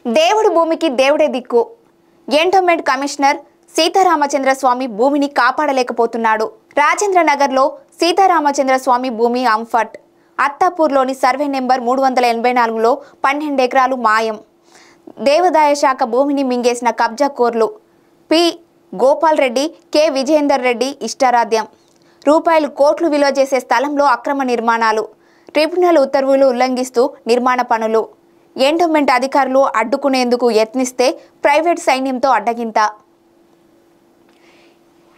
దేవుడు భూమికి దేవుడే దిక్కు. ఎండోమెంట్ కమిషనర్ సీతారామచంద్ర స్వామి భూమిని కాపాడలేకపోతున్నాడు. రాజేంద్ర నగర్లో సీతారామచంద్ర స్వామి భూమి అంఫట్. అత్తాపూర్లోని సర్వే నెంబర్ 384లో 12 ఎకరాలు మాయం. దేవాదాయ శాఖ భూమిని మింగేసిన కబ్జా కోర్లు. పి గోపాల్ రెడ్డి, కె విజయేందర్ రెడ్డి ఇష్టారాధ్యం. రూపాయలు కోట్లు విలువ చేసే స్థలంలో అక్రమ నిర్మాణాలు. ట్రిబ్యునల్ ఉత్తర్వులు ఉల్లంఘిస్తూ నిర్మాణ పనులు. ఎండోమెంట్ అధికారులు అడ్డుకునేందుకు యత్నిస్తే ప్రైవేట్ సైన్యంతో అడ్డగింత.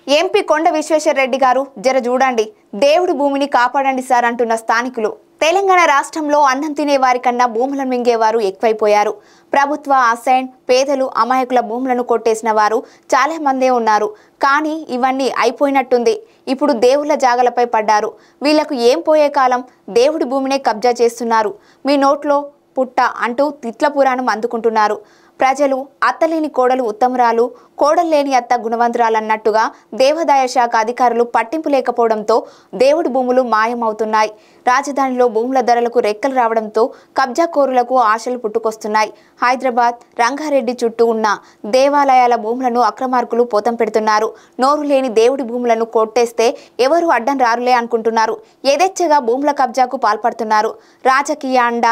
ఎంపీ కొండ విశ్వేశ్వర రెడ్డి గారు జర చూడండి, దేవుడి భూమిని కాపాడండి సార్ అంటున్న స్థానికులు. తెలంగాణ రాష్ట్రంలో అన్నం తినే వారికన్నా భూములను మింగేవారు ఎక్కువైపోయారు. ప్రభుత్వ అసైన్ పేదలు అమాయకుల భూములను కొట్టేసిన వారు చాలా మందే ఉన్నారు. కానీ ఇవన్నీ అయిపోయినట్టుంది. ఇప్పుడు దేవుళ్ళ జాగలపై పడ్డారు. వీళ్లకు ఏం పోయే కాలం? దేవుడి భూమినే కబ్జా చేస్తున్నారు. మీ నోట్లో పుట్ట అంటూ తిట్ల పురాణం అందుకుంటున్నారు. ప్రజలు అత్తలేని కోడలు ఉత్తమరాలు, కోడలు లేని అత్త గుణవంతురాలన్నట్టుగా దేవాదాయ శాఖ అధికారులు పట్టింపు లేకపోవడంతో దేవుడి భూములు మాయమవుతున్నాయి. రాజధానిలో భూముల ధరలకు రెక్కలు రావడంతో కబ్జాకోరులకు ఆశలు పుట్టుకొస్తున్నాయి. హైదరాబాద్, రంగారెడ్డి చుట్టూ ఉన్న దేవాలయాల భూములను అక్రమార్కులు పోతం పెడుతున్నారు. నోరు లేని దేవుడి భూములను కొట్టేస్తే ఎవరు అడ్డం రారులే అనుకుంటున్నారు. యథేచ్ఛగా భూముల కబ్జాకు పాల్పడుతున్నారు. రాజకీయ అండ,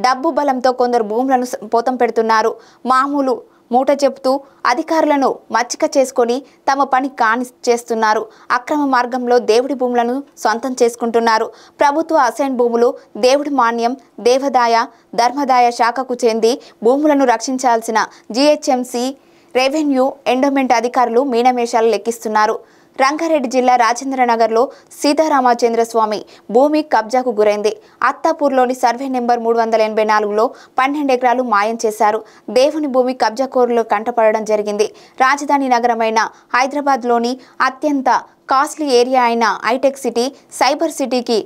డబ్బు బలంతో కొందరు భూములను పోతం పెడుతున్నారు. మామూలు మూట చెప్తూ అధికారులను మచ్చిక చేసుకొని తమ పని కాని చేస్తున్నారు. అక్రమ మార్గంలో దేవుడి భూములను సొంతం చేసుకుంటున్నారు. ప్రభుత్వ అసైన్ భూములు దేవుడి మాన్యం దేవాదాయ ధర్మదాయ శాఖకు చెంది భూములను రక్షించాల్సిన జిహెచ్ఎంసి, రెవెన్యూ, ఎండోమెంట్ అధికారులు మీనమేషాలు లెక్కిస్తున్నారు. రంగారెడ్డి జిల్లా రాజేంద్ర నగర్లో సీతారామచంద్ర స్వామి భూమి కబ్జాకు గురైంది. అత్తాపూర్లోని సర్వే నెంబర్ 384లో 12 ఎకరాలు మాయం చేశారు. దేవుని భూమి కబ్జాకోరులు కంటపడడం జరిగింది. రాజధాని నగరమైన హైదరాబాద్లోని అత్యంత కాస్ట్లీ ఏరియా అయిన హైటెక్ సిటీ, సైబర్ సిటీకి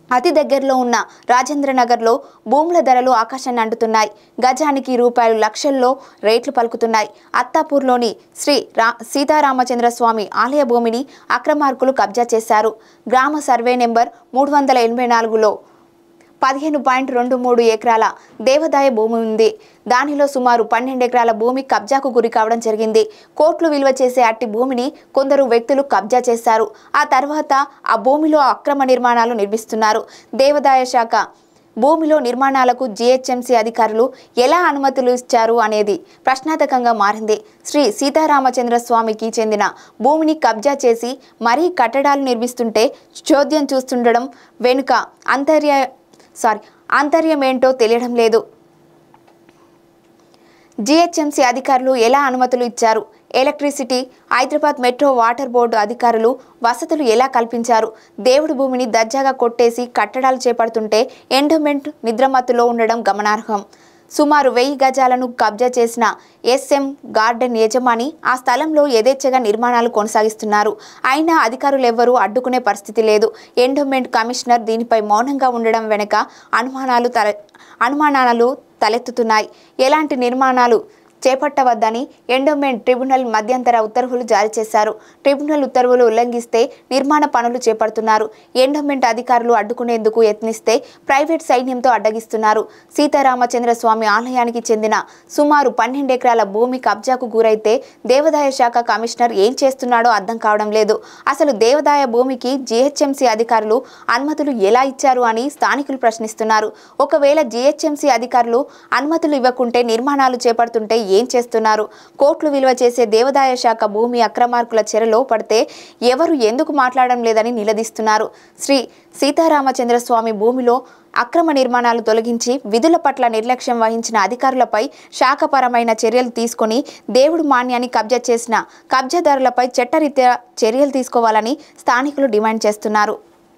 అతి దగ్గరలో ఉన్న రాజేంద్ర నగర్లో భూముల ధరలు ఆకాశాన్ని అంటుతున్నాయి. గజానికి రూపాయలు లక్షల్లో రేట్లు పలుకుతున్నాయి. అత్తాపూర్లోని శ్రీ సీతారామచంద్ర స్వామి ఆలయ భూమిని అక్రమార్కులు కబ్జా చేశారు. గ్రామ సర్వే నెంబర్ 384లో 15.23 ఎకరాల దేవాదాయ భూమి ఉంది. దానిలో సుమారు 12 ఎకరాల భూమి కబ్జాకు గురి కావడం జరిగింది. కోట్లు విలువ చేసే అట్టి భూమిని కొందరు వ్యక్తులు కబ్జా చేశారు. ఆ తర్వాత ఆ భూమిలో అక్రమ నిర్మాణాలు నిర్మిస్తున్నారు. దేవాదాయ శాఖ భూమిలో నిర్మాణాలకు జిహెచ్ఎంసి అధికారులు ఎలా అనుమతులు ఇచ్చారు అనేది ప్రశ్నార్థకంగా మారింది. శ్రీ సీతారామచంద్ర స్వామికి చెందిన భూమిని కబ్జా చేసి మరీ కట్టడాలు నిర్మిస్తుంటే చోద్యం చూస్తుండడం వెనుక ఆంతర్యమేంటో తెలియడం లేదు. జిహెచ్ఎంసి అధికారులు ఎలా అనుమతులు ఇచ్చారు? Electricity, Hyderabad metro water board అధికారులు వసతులు ఎలా కల్పించారు? దేవుడి భూమిని దర్జాగా కొట్టేసి కట్టడాలు చేపడుతుంటే ఎండోమెంట్ నిద్రమత్తులో ఉండడం గమనార్హం. సుమారు 1000 గజాలను కబ్జా చేసిన SM గార్డెన్ యజమాని ఆ స్థలంలో యథేచ్ఛగా నిర్మాణాలు కొనసాగిస్తున్నారు. అయినా అధికారులెవ్వరూ అడ్డుకునే పరిస్థితి లేదు. ఎండోమెంట్ కమిషనర్ దీనిపై మౌనంగా ఉండడం వెనుక అనుమానాలు తలెత్తుతున్నాయి. ఎలాంటి నిర్మాణాలు చేపట్టవద్దని ఎండోమెంట్ ట్రిబ్యునల్ మధ్యంతర ఉత్తర్వులు జారీ చేశారు. ట్రిబ్యునల్ ఉత్తర్వులు ఉల్లంఘిస్తే నిర్మాణ పనులు చేపడుతున్నారు. ఎండోమెంట్ అధికారులు అడ్డుకునేందుకు యత్నిస్తే ప్రైవేట్ సైన్యంతో అడ్డగిస్తున్నారు. సీతారామచంద్ర స్వామి ఆలయానికి చెందిన సుమారు 12 ఎకరాల భూమి కబ్జాకు గురైతే దేవాదాయ శాఖ కమిషనర్ ఏం చేస్తున్నాడో అర్థం కావడం లేదు. అసలు దేవాదాయ భూమికి జిహెచ్ఎంసి అధికారులు అనుమతులు ఎలా ఇచ్చారు అని స్థానికులు ప్రశ్నిస్తున్నారు. ఒకవేళ జిహెచ్ఎంసి అధికారులు అనుమతులు ఇవ్వకుంటే నిర్మాణాలు చేపడుతుంటే ఏం చేస్తున్నారు? కోట్లు విలువ చేసే దేవాదాయ శాఖ భూమి అక్రమార్కుల చెరలో పడితే ఎవరు ఎందుకు మాట్లాడడం లేదని నిలదీస్తున్నారు. శ్రీ సీతారామచంద్ర స్వామి భూమిలో అక్రమ నిర్మాణాలు తొలగించి విధుల పట్ల నిర్లక్ష్యం వహించిన అధికారులపై శాఖపరమైన చర్యలు తీసుకొని దేవుడి మాన్యాన్ని కబ్జా చేసిన కబ్జాదారులపై చట్టరీత్యా చర్యలు తీసుకోవాలని స్థానికులు డిమాండ్ చేస్తున్నారు.